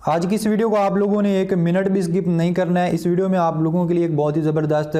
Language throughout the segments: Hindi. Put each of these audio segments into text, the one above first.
आज की इस वीडियो को आप लोगों ने 1 मिनट भी स्किप नहीं करना है। इस वीडियो में आप लोगों के लिए एक बहुत ही ज़बरदस्त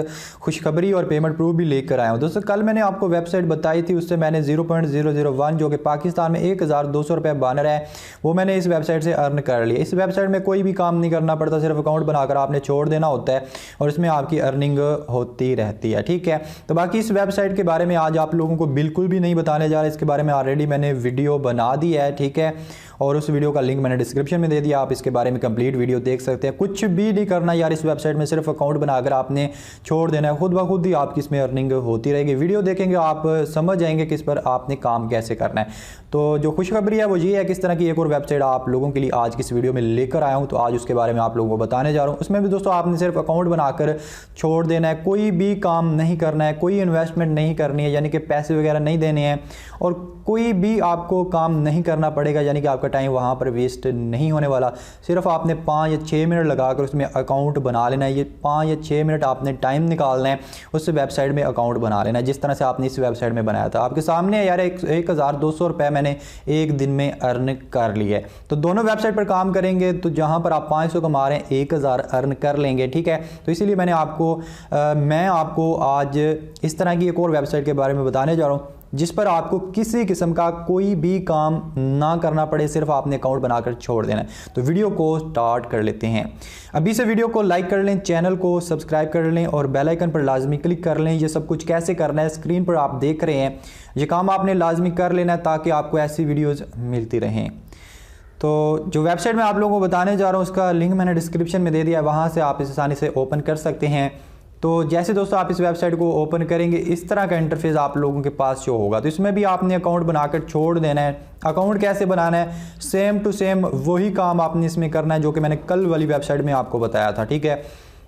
खुशखबरी और पेमेंट प्रूफ भी लेकर आया हूँ। दोस्तों कल मैंने आपको वेबसाइट बताई थी, उससे मैंने 0.001 जो कि पाकिस्तान में 1200 रुपये बन रहा है, वो मैंने इस वेबसाइट से अर्न कर लिया। इस वेबसाइट में कोई भी काम नहीं करना पड़ता, सिर्फ अकाउंट बनाकर आपने छोड़ देना होता है और इसमें आपकी अर्निंग होती रहती है। ठीक है, तो बाकी इस वेबसाइट के बारे में आज आप लोगों को बिल्कुल भी नहीं बताने जा रहा, इसके बारे में ऑलरेडी मैंने वीडियो बना दी है। ठीक है, और उस वीडियो का लिंक मैंने डिस्क्रिप्शन में दे दिया, आप इसके बारे में कंप्लीट वीडियो देख सकते हैं। कुछ भी नहीं करना यार, इस वेबसाइट में सिर्फ अकाउंट बनाकर आपने छोड़ देना है, खुद ब खुद ही आपकी इसमें अर्निंग होती रहेगी। वीडियो देखेंगे आप समझ जाएंगे कि इस पर आपने काम कैसे करना है। तो जो खुशखबरी है वो ये है कि इस तरह की एक और वेबसाइट आप लोगों के लिए आज की इस वीडियो में लेकर आया हूँ, तो आज उसके बारे में आप लोगों को बताने जा रहा हूँ। उसमें भी दोस्तों आपने सिर्फ अकाउंट बनाकर छोड़ देना है, कोई भी काम नहीं करना है, कोई इन्वेस्टमेंट नहीं करनी है, यानी कि पैसे वगैरह नहीं देने हैं, और कोई भी आपको काम नहीं करना पड़ेगा, यानी कि आपका टाइम वहाँ पर वेस्ट नहीं होने वाला। सिर्फ आपने 5 या 6 मिनट लगाकर उसमें अकाउंट बना लेना है। ये 5 या 6 मिनट आपने टाइम निकालना है, उस वेबसाइट में अकाउंट बना लेना है जिस तरह से आपने इस वेबसाइट में बनाया था। आपके सामने यार 1200 रुपये मैंने एक दिन में अर्न कर लिया है। तो दोनों वेबसाइट पर काम करेंगे तो जहाँ पर आप 500 कमा रहे हैं 1000 अर्न कर लेंगे। ठीक है, तो इसीलिए मैं आपको आज इस तरह की एक और वेबसाइट के बारे में बताने जा रहा हूँ जिस पर आपको किसी किस्म का कोई भी काम ना करना पड़े, सिर्फ आपने अकाउंट बनाकर छोड़ देना है। तो वीडियो को स्टार्ट कर लेते हैं। अभी से वीडियो को लाइक कर लें, चैनल को सब्सक्राइब कर लें और बेल आइकन पर लाजमी क्लिक कर लें। ये सब कुछ कैसे करना है स्क्रीन पर आप देख रहे हैं, ये काम आपने लाजमी कर लेना है ताकि आपको ऐसी वीडियोज़ मिलती रहें। तो जो वेबसाइट मैं आप लोगों को बताने जा रहा हूँ उसका लिंक मैंने डिस्क्रिप्शन में दे दिया है, वहाँ से आप इस आसानी से ओपन कर सकते हैं। तो जैसे दोस्तों आप इस वेबसाइट को ओपन करेंगे इस तरह का इंटरफेस आप लोगों के पास शो होगा। तो इसमें भी आपने अकाउंट बनाकर छोड़ देना है। अकाउंट कैसे बनाना है, सेम टू सेम वही काम आपने इसमें करना है जो कि मैंने कल वाली वेबसाइट में आपको बताया था। ठीक है,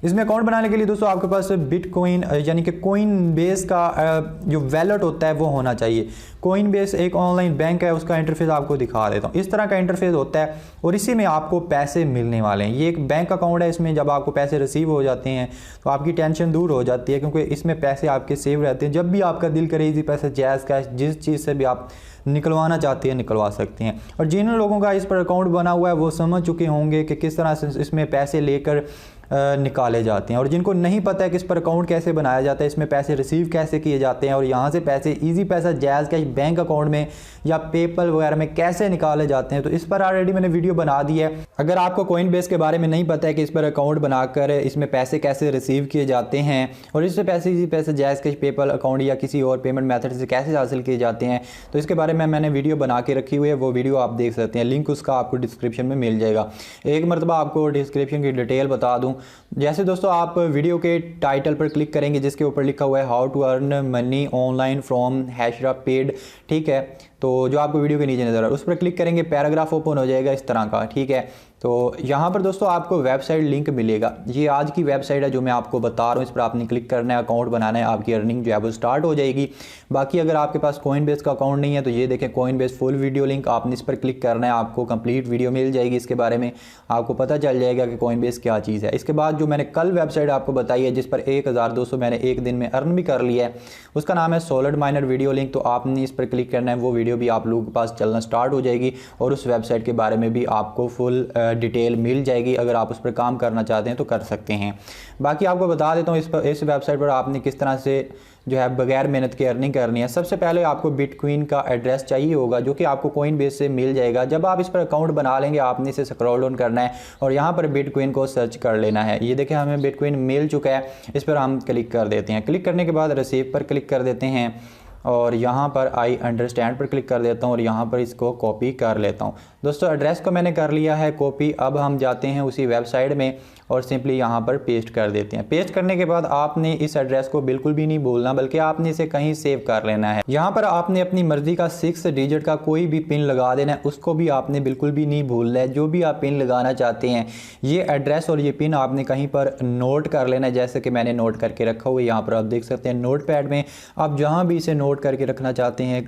इसमें अकाउंट बनाने के लिए दोस्तों आपके पास बिटकॉइन यानी कि कॉइन बेस का जो वैलेट होता है वो होना चाहिए। कॉइन बेस एक ऑनलाइन बैंक है, उसका इंटरफेस आपको दिखा देता हूँ। इस तरह का इंटरफेस होता है और इसी में आपको पैसे मिलने वाले हैं। ये एक बैंक अकाउंट है, इसमें जब आपको पैसे रिसीव हो जाते हैं तो आपकी टेंशन दूर हो जाती है, क्योंकि इसमें पैसे आपके सेव रहते हैं। जब भी आपका दिल करे इजी पैसे, जायज़ कैश, जिस चीज़ से भी आप निकलवाना चाहते हैं निकलवा सकते हैं। और जिन लोगों का इस पर अकाउंट बना हुआ है वो समझ चुके होंगे कि किस तरह से इसमें पैसे लेकर निकाले जाते हैं। और जिनको नहीं पता है कि इस पर अकाउंट कैसे बनाया जाता है, इसमें पैसे रिसीव कैसे किए जाते हैं और यहाँ से पैसे इजी पैसा, जायज़ कैश बैंक अकाउंट में या पेपल वगैरह में कैसे निकाले जाते हैं, तो इस पर ऑलरेडी मैंने वीडियो बना दी है। अगर आपको कॉइन बेस के बारे में नहीं पता है कि इस पर अकाउंट बनाकर इसमें पैसे कैसे रिसीव किए जाते हैं और इससे पैसे इजी पैसे, जायज़ कैश, पेपल अकाउंट या किसी और पेमेंट मेथड से कैसे हासिल किए जाते हैं, तो इसके बारे में मैंने वीडियो बना के रखी हुई है। वो वीडियो आप देख सकते हैं, लिंक उसका आपको डिस्क्रिप्शन में मिल जाएगा। एक मरतबा आपको डिस्क्रिप्शन की डिटेल बता दूँ। जैसे दोस्तों आप वीडियो के टाइटल पर क्लिक करेंगे जिसके ऊपर लिखा हुआ है how to earn money online from हैशरा पेड। ठीक है, तो जो आपको वीडियो के नीचे नजर आ रहा है उस पर क्लिक करेंगे, पैराग्राफ ओपन हो जाएगा इस तरह का। ठीक है, तो यहाँ पर दोस्तों आपको वेबसाइट लिंक मिलेगा। ये आज की वेबसाइट है जो मैं आपको बता रहा हूँ, इस पर आपने क्लिक करना है, अकाउंट बनाना है, आपकी अर्निंग जो है वो स्टार्ट हो जाएगी। बाकी अगर आपके पास कॉइन बेस का अकाउंट नहीं है तो ये देखें coin base full video link, आपने इस पर क्लिक करना है, आपको कंप्लीट वीडियो मिल जाएगी। इसके बारे में आपको पता चल जाएगा कि कॉइन बेस क्या चीज़ है। इसके बाद जो मैंने कल वेबसाइट आपको बताई है जिस पर 1200 मैंने एक दिन में अर्न भी कर लिया है, उसका नाम है सॉलिड माइनर वीडियो लिंक। तो आपने इस पर क्लिक करना है, वो वीडियो भी आप लोगों के पास चलना स्टार्ट हो जाएगी और उस वेबसाइट के बारे में भी आपको फुल डिटेल मिल जाएगी। अगर आप उस पर काम करना चाहते हैं तो कर सकते हैं। बाकी आपको बता देता हूँ इस वेबसाइट पर आपने किस तरह से जो है बगैर मेहनत के अर्निंग करनी है। सबसे पहले आपको बिटकॉइन का एड्रेस चाहिए होगा जो कि आपको कॉइन बेस से मिल जाएगा। जब आप इस पर अकाउंट बना लेंगे आपने इसे स्क्रॉल डाउन करना है और यहाँ पर बिटकॉइन को सर्च कर लेना है। ये देखें हमें बिटकॉइन मिल चुका है, इस पर हम क्लिक कर देते हैं। क्लिक करने के बाद रिसीव पर क्लिक कर देते हैं और यहाँ पर आई अंडरस्टैंड पर क्लिक कर देता हूँ और यहाँ पर इसको कॉपी कर लेता हूँ। दोस्तों एड्रेस को मैंने कर लिया है कॉपी। अब हम जाते हैं उसी वेबसाइट में और सिंपली यहाँ पर पेस्ट कर देते हैं। पेस्ट करने के बाद आपने इस एड्रेस को बिल्कुल भी नहीं भूलना, बल्कि आपने इसे कहीं सेव कर लेना है। यहाँ पर आपने अपनी मर्जी का 6 डिजिट का कोई भी पिन लगा देना है, उसको भी आपने बिल्कुल भी नहीं भूलना है। जो भी आप पिन लगाना चाहते हैं ये एड्रेस और ये पिन आपने कहीं पर नोट कर लेना है, जैसे कि मैंने नोट करके रखा हुआ है। यहाँ पर आप देख सकते हैं नोट पैड में आप जहाँ भी इसे नोट नोट करके रखना चाहते हैं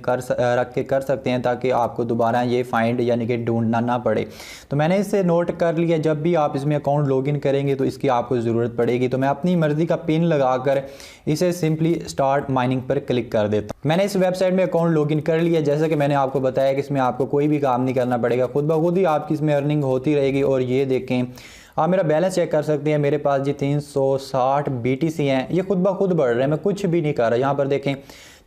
रख के कर सकते हैं, ताकि आपको दोबारा ये फाइंड यानी कि ढूंढना ना पड़े। तो मैंने इसे नोट कर लिया। जब भी आप इसमें अकाउंट लॉगिन करेंगे तो इसकी आपको ज़रूरत पड़ेगी। तो मैं अपनी मर्ज़ी का पिन लगाकर इसे सिंपली स्टार्ट माइनिंग पर क्लिक कर देता हूँ। मैंने इस वेबसाइट में अकाउंट लॉगिन कर लिया। जैसा कि मैंने आपको बताया कि इसमें आपको कोई भी काम नहीं करना पड़ेगा, खुद ब खुद ही आपकी इसमें अर्निंग होती रहेगी। और ये देखें, आप मेरा बैलेंस चेक कर सकते हैं। मेरे पास जी 360 BTC हैं, ये खुद ब खुद बढ़ रहे हैं, मैं कुछ भी नहीं कर रहा। यहाँ पर देखें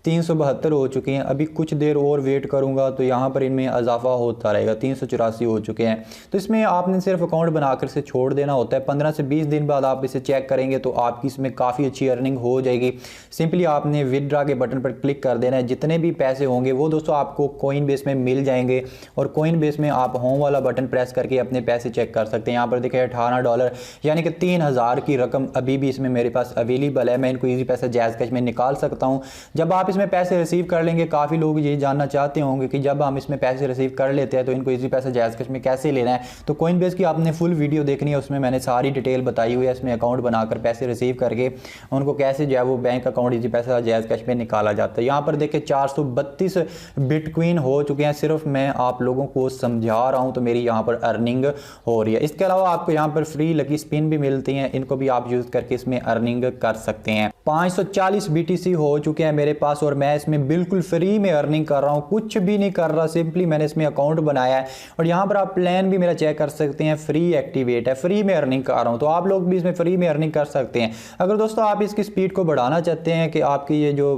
372 हो चुके हैं। अभी कुछ देर और वेट करूंगा तो यहाँ पर इनमें इजाफा होता रहेगा। 384 हो चुके हैं। तो इसमें आपने सिर्फ अकाउंट बनाकर से छोड़ देना होता है। 15 से 20 दिन बाद आप इसे चेक करेंगे तो आपकी इसमें काफ़ी अच्छी अर्निंग हो जाएगी। सिंपली आपने विदड्रा के बटन पर क्लिक कर देना है। जितने भी पैसे होंगे वो दोस्तों आपको कॉइन बेस में मिल जाएंगे, और कॉइन बेस में आप होम वाला बटन प्रेस करके अपने पैसे चेक कर सकते हैं। यहाँ पर देखिए $18 यानी कि 3000 की रकम अभी भी इसमें मेरे पास अवेलेबल है। मैं इनको ईजी पैसा जायज़ कैश में निकाल सकता हूँ। जब आप इसमें पैसे रिसीव कर लेंगे, काफ़ी लोग ये जानना चाहते होंगे कि जब हम इसमें पैसे रिसीव कर लेते हैं तो इनको इजी पैसा जायज़ कैश में कैसे लेना है। तो कॉइन बेस की आपने फुल वीडियो देखनी है, उसमें मैंने सारी डिटेल बताई हुई है। इसमें अकाउंट बनाकर पैसे रिसीव करके उनको कैसे जो है वो बैंक अकाउंट इजी पैसा जायज़ कैश में निकाला जाता है। यहाँ पर देखिए 432 बिटकॉइन हो चुके हैं। सिर्फ मैं आप लोगों को समझा रहा हूँ तो मेरी यहाँ पर अर्निंग हो रही है। इसके अलावा आपको यहाँ पर फ्री लकी स्पिन भी मिलती हैं, इनको भी आप यूज़ करके इसमें अर्निंग कर सकते हैं। 540 BTC हो चुके हैं मेरे पास, और मैं इसमें बिल्कुल फ्री में अर्निंग कर रहा हूं, कुछ भी नहीं कर रहा। सिंपली मैंने इसमें अकाउंट बनाया है, और यहां पर आप प्लान भी मेरा चेक कर सकते हैं। फ्री एक्टिवेट है, फ्री में अर्निंग कर रहा हूं। तो आप लोग भी इसमें फ्री में अर्निंग कर सकते हैं। अगर दोस्तों आप इसकी स्पीड को बढ़ाना चाहते हैं कि आपकी ये जो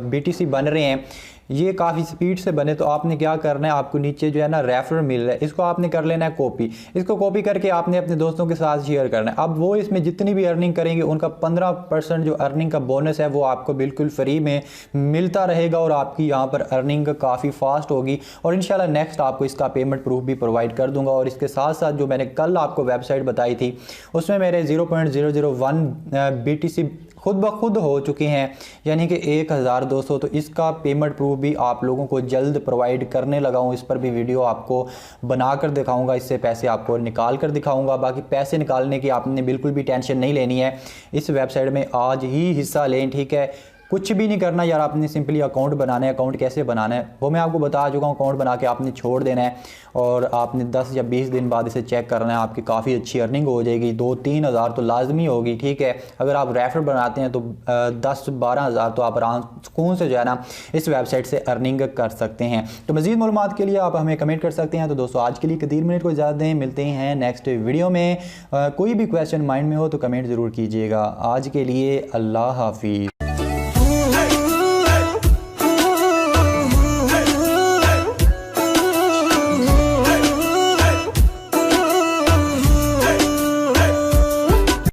BTC बन रहे हैं ये काफ़ी स्पीड से बने, तो आपने क्या करना है, आपको नीचे जो है ना रेफर मिल रहा है, इसको आपने कर लेना है कॉपी। इसको कॉपी करके आपने अपने दोस्तों के साथ शेयर करना है। अब वो इसमें जितनी भी अर्निंग करेंगे उनका 15% जो अर्निंग का बोनस है वो आपको बिल्कुल फ्री में मिलता रहेगा, और आपकी यहाँ पर अर्निंग काफ़ी फास्ट होगी। और इंशाल्लाह नेक्स्ट आपको इसका पेमेंट प्रूफ भी प्रोवाइड कर दूंगा। और इसके साथ साथ जो मैंने कल आपको वेबसाइट बताई थी उसमें मेरे 0.001 BTC खुद ब खुद हो चुके हैं, यानी कि 1200। तो इसका पेमेंट प्रूफ भी आप लोगों को जल्द प्रोवाइड करने लगा हूँ। इस पर भी वीडियो आपको बनाकर दिखाऊंगा, इससे पैसे आपको निकाल कर दिखाऊंगा। बाकी पैसे निकालने की आपने बिल्कुल भी टेंशन नहीं लेनी है। इस वेबसाइट में आज ही हिस्सा लें, ठीक है। कुछ भी नहीं करना यार, आपने सिंपली अकाउंट बनाना है। अकाउंट कैसे बनाना है वो मैं आपको बता चुका हूँ। अकाउंट बना के आपने छोड़ देना है, और आपने 10 या 20 दिन बाद इसे चेक करना है। आपकी काफ़ी अच्छी अर्निंग हो जाएगी। 2-3 हज़ार तो लाजमी होगी, ठीक है। अगर आप रेफर बनाते हैं तो 10-12 हज़ार तो आप आराम सुकून से जो है ना इस वेबसाइट से अर्निंग कर सकते हैं। तो मज़ीद मालूमात के लिए आप हमें कमेंट कर सकते हैं। तो दोस्तों आज के लिए 30 मिनट को इजाज़त दें, मिलते हैं नेक्स्ट वीडियो में। कोई भी क्वेश्चन माइंड में हो तो कमेंट ज़रूर कीजिएगा। आज के लिए अल्लाह हाफिज़।